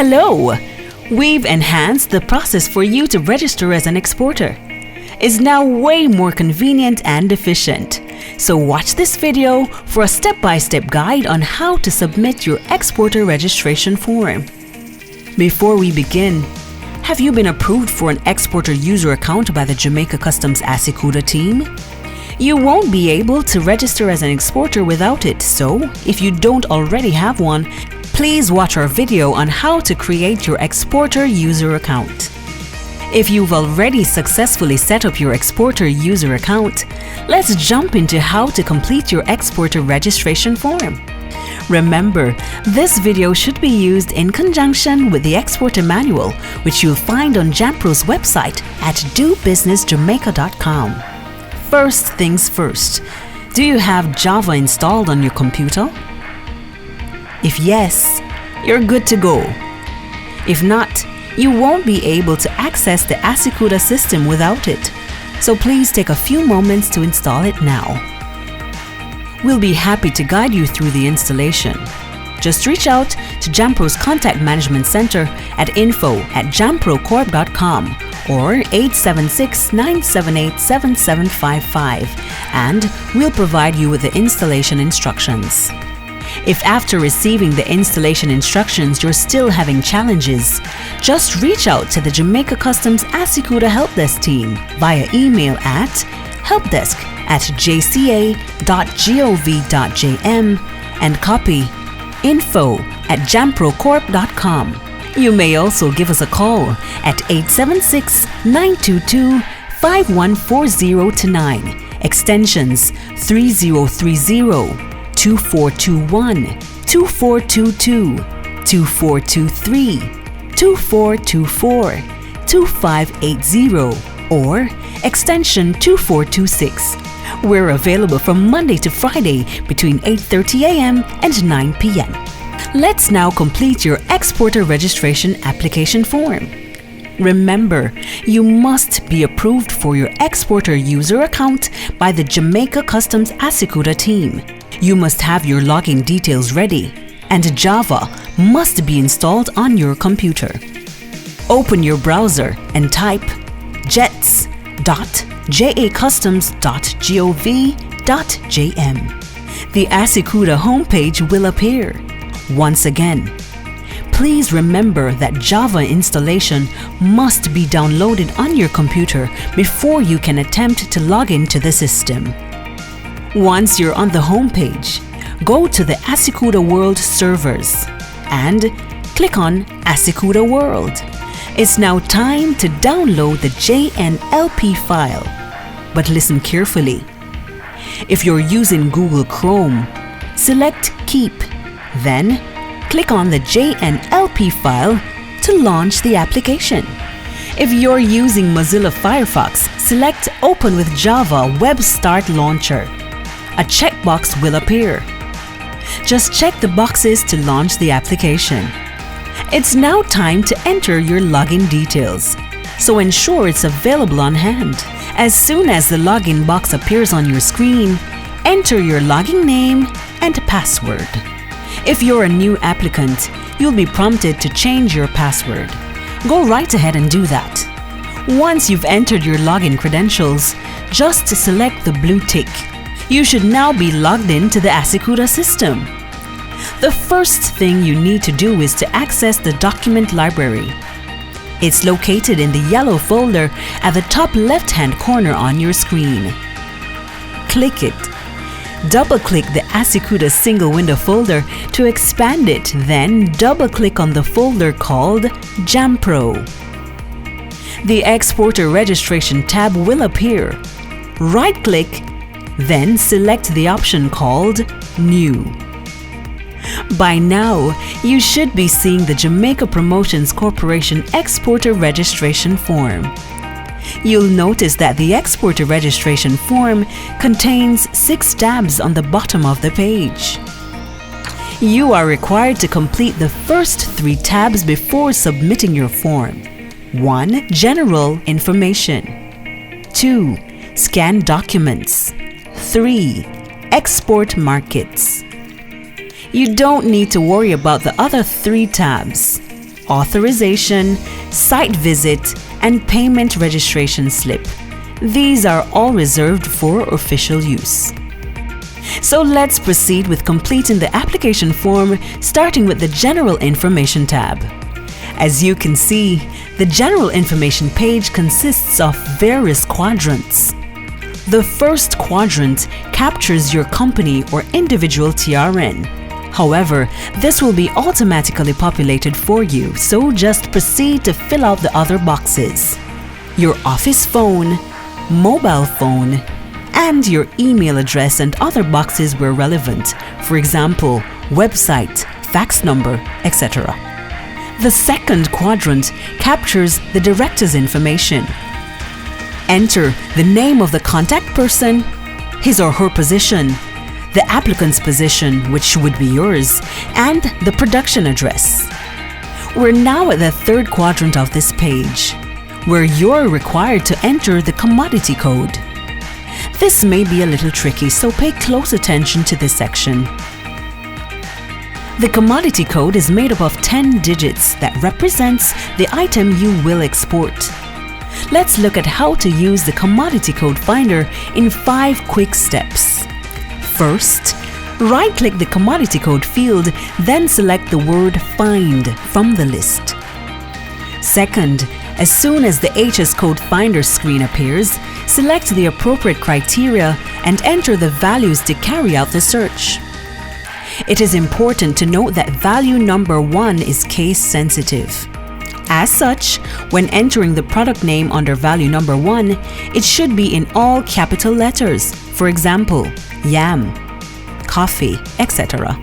Hello! We've enhanced the process for you to register as an exporter. It's now way more convenient and efficient. So watch this video for a step-by-step guide on how to submit your exporter registration form. Before we begin, have you been approved for an exporter user account by the Jamaica Customs ASYCUDA team? You won't be able to register as an exporter without it, so if you don't already have one, please watch our video on how to create your exporter user account. If you've already successfully set up your exporter user account, let's jump into how to complete your exporter registration form. Remember, this video should be used in conjunction with the exporter manual, which you'll find on Jampro's website at dobusinessjamaica.com. First things first, do you have Java installed on your computer? If yes, you're good to go. If not, you won't be able to access the ASYCUDA system without it, so please take a few moments to install it now. We'll be happy to guide you through the installation. Just reach out to Jampro's Contact Management Center at info@jamprocorp.com or 876-978-7755 and we'll provide you with the installation instructions. If after receiving the installation instructions you're still having challenges, just reach out to the Jamaica Customs ASYCUDA Help Desk team via email at helpdesk@jca.gov.jm and copy info@jamprocorp.com. You may also give us a call at 876-922-5140 extensions 3030, 2421, 2422, 2423, 2424, 2580, or extension 2426. We're available from Monday to Friday between 8:30 a.m. and 9 p.m. Let's now complete your exporter registration application form. Remember, you must be approved for your exporter user account by the Jamaica Customs ASYCUDA team. You must have your login details ready, and Java must be installed on your computer. Open your browser and type jets.jacustoms.gov.jm. The ASYCUDA homepage will appear. Once again, please remember that Java installation must be downloaded on your computer before you can attempt to log into the system. Once you're on the homepage, go to the ASYCUDA World servers and click on ASYCUDA World. It's now time to download the JNLP file. But listen carefully. If you're using Google Chrome, select Keep. Then, click on the JNLP file to launch the application. If you're using Mozilla Firefox, select Open with Java Web Start Launcher. A checkbox will appear. Just check the boxes to launch the application. It's now time to enter your login details, so ensure it's available on hand. As soon as the login box appears on your screen, enter your login name and password. If you're a new applicant, you'll be prompted to change your password. Go right ahead and do that. Once you've entered your login credentials, just select the blue tick. You should now be logged into the ASYCUDA system. The first thing you need to do is to access the document library. It's located in the yellow folder at the top left-hand corner on your screen. Click it. Double-click the ASYCUDA single window folder to expand it, then double-click on the folder called Jampro. The Exporter Registration tab will appear. Right-click, then select the option called New. By now, you should be seeing the Jamaica Promotions Corporation Exporter Registration Form. You'll notice that the Exporter Registration Form contains 6 tabs on the bottom of the page. You are required to complete the first 3 tabs before submitting your form. 1. General information. 2. Scan documents. 3. Export markets. You don't need to worry about the other 3 tabs. authorization, site visit, and payment registration slip. These are all reserved for official use. So let's proceed with completing the application form, starting with the General Information tab. As you can see, the General Information page consists of various quadrants. The first quadrant captures your company or individual TRN. However, this will be automatically populated for you, so just proceed to fill out the other boxes. Your office phone, mobile phone, and your email address and other boxes where relevant, for example, website, fax number, etc. The second quadrant captures the director's information. Enter the name of the contact person, his or her position, the applicant's position, which would be yours, and the production address. We're now at the third quadrant of this page, where you're required to enter the commodity code. This may be a little tricky, so pay close attention to this section. The commodity code is made up of 10 digits that represents the item you will export. Let's look at how to use the commodity code finder in 5 quick steps. First, right-click the commodity code field, then select the word Find from the list. Second, as soon as the HS Code Finder screen appears, select the appropriate criteria and enter the values to carry out the search. It is important to note that value number 1 is case sensitive. As such, when entering the product name under value number 1, it should be in all capital letters, for example, yam, coffee, etc.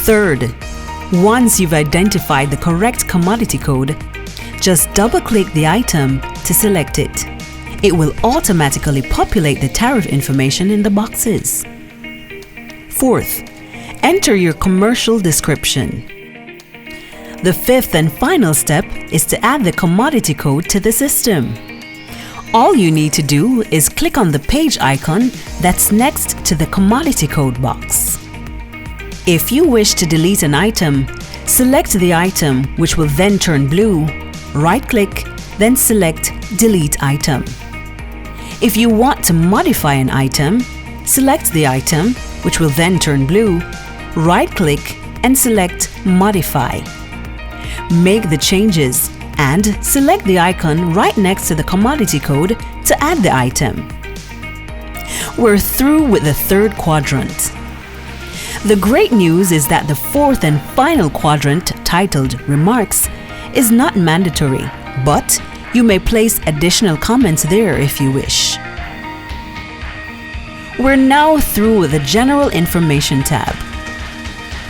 Third, once you've identified the correct commodity code, just double-click the item to select it. It will automatically populate the tariff information in the boxes. Fourth, enter your commercial description. The fifth and final step is to add the commodity code to the system. All you need to do is click on the page icon that's next to the commodity code box. If you wish to delete an item, select the item, which will then turn blue, right-click, then select Delete Item. If you want to modify an item, select the item, which will then turn blue, right-click and select Modify. Make the changes and select the icon right next to the commodity code to add the item. We're through with the third quadrant. The great news is that the fourth and final quadrant, titled Remarks, is not mandatory, but you may place additional comments there if you wish. We're now through with the General Information tab.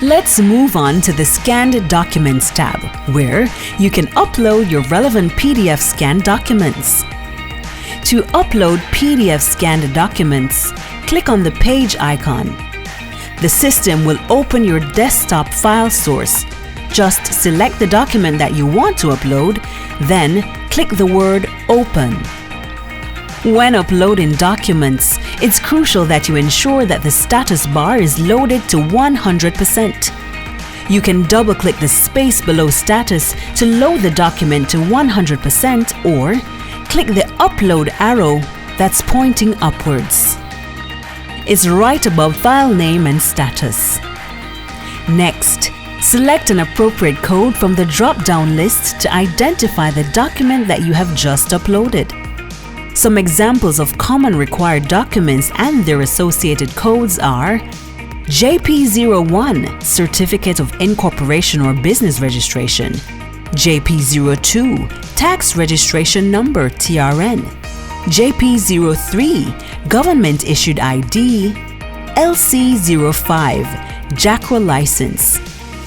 Let's move on to the Scanned Documents tab, where you can upload your relevant PDF scanned documents. To upload PDF scanned documents, click on the page icon. The system will open your desktop file source. Just select the document that you want to upload, then click the word Open. When uploading documents, it's crucial that you ensure that the status bar is loaded to 100%. You can double-click the space below status to load the document to 100% or click the upload arrow that's pointing upwards. It's right above file name and status. Next, select an appropriate code from the drop-down list to identify the document that you have just uploaded. Some examples of common required documents and their associated codes are JP01 Certificate of Incorporation or Business Registration, JP02 Tax Registration Number TRN, JP03 Government Issued ID, LC05 JACRA License,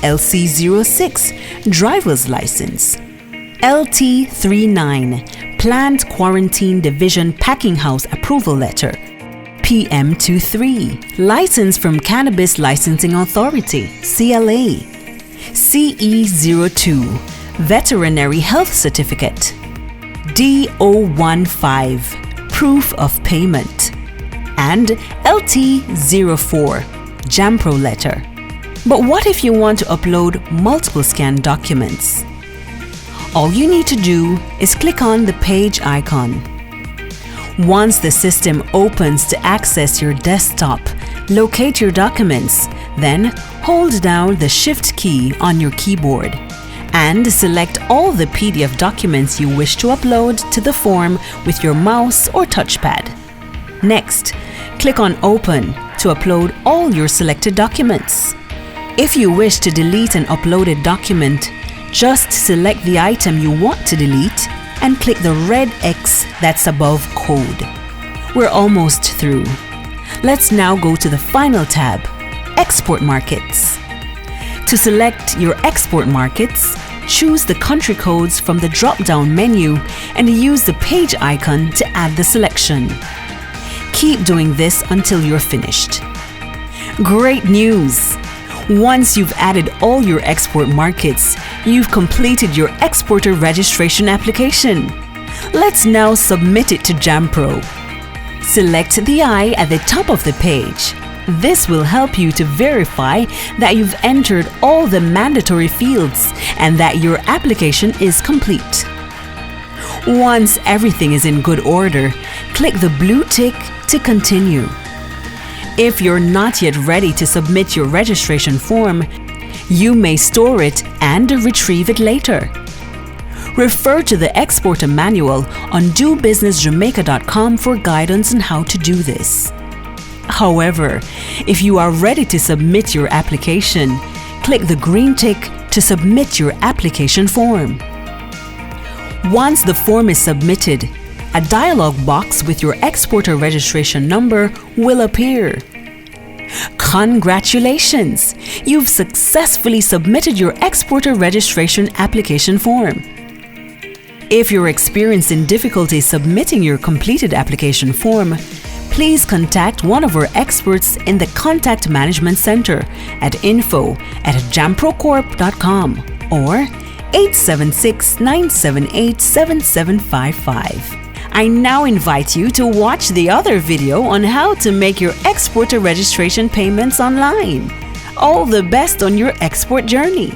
LC06 Driver's License, LT39 Planned Quarantine Division Packing House Approval Letter, PM23 License from Cannabis Licensing Authority, CLA, CE02 Veterinary Health Certificate, D015 Proof of Payment, and LT04 JAMPRO Letter. But what if you want to upload multiple scanned documents? All you need to do is click on the page icon. Once the system opens to access your desktop, locate your documents, then hold down the Shift key on your keyboard and select all the PDF documents you wish to upload to the form with your mouse or touchpad. Next, click on Open to upload all your selected documents. If you wish to delete an uploaded document, just select the item you want to delete and click the red X that's above Code. We're almost through. Let's now go to the final tab, Export Markets. To select your export markets, choose the country codes from the drop-down menu and use the page icon to add the selection. Keep doing this until you're finished. Great news! Once you've added all your export markets, you've completed your exporter registration application. Let's now submit it to JAMPRO. Select the eye at the top of the page. This will help you to verify that you've entered all the mandatory fields and that your application is complete. Once everything is in good order, click the blue tick to continue. If you're not yet ready to submit your registration form, you may store it and retrieve it later. Refer to the Exporter Manual on dobusinessjamaica.com for guidance on how to do this. However, if you are ready to submit your application, click the green tick to submit your application form. Once the form is submitted, a dialog box with your exporter registration number will appear. Congratulations! You've successfully submitted your exporter registration application form. If you're experiencing difficulty submitting your completed application form, please contact one of our experts in the Contact Management Center at info@jamprocorp.com or 876-978-7755. I now invite you to watch the other video on how to make your exporter registration payments online. All the best on your export journey!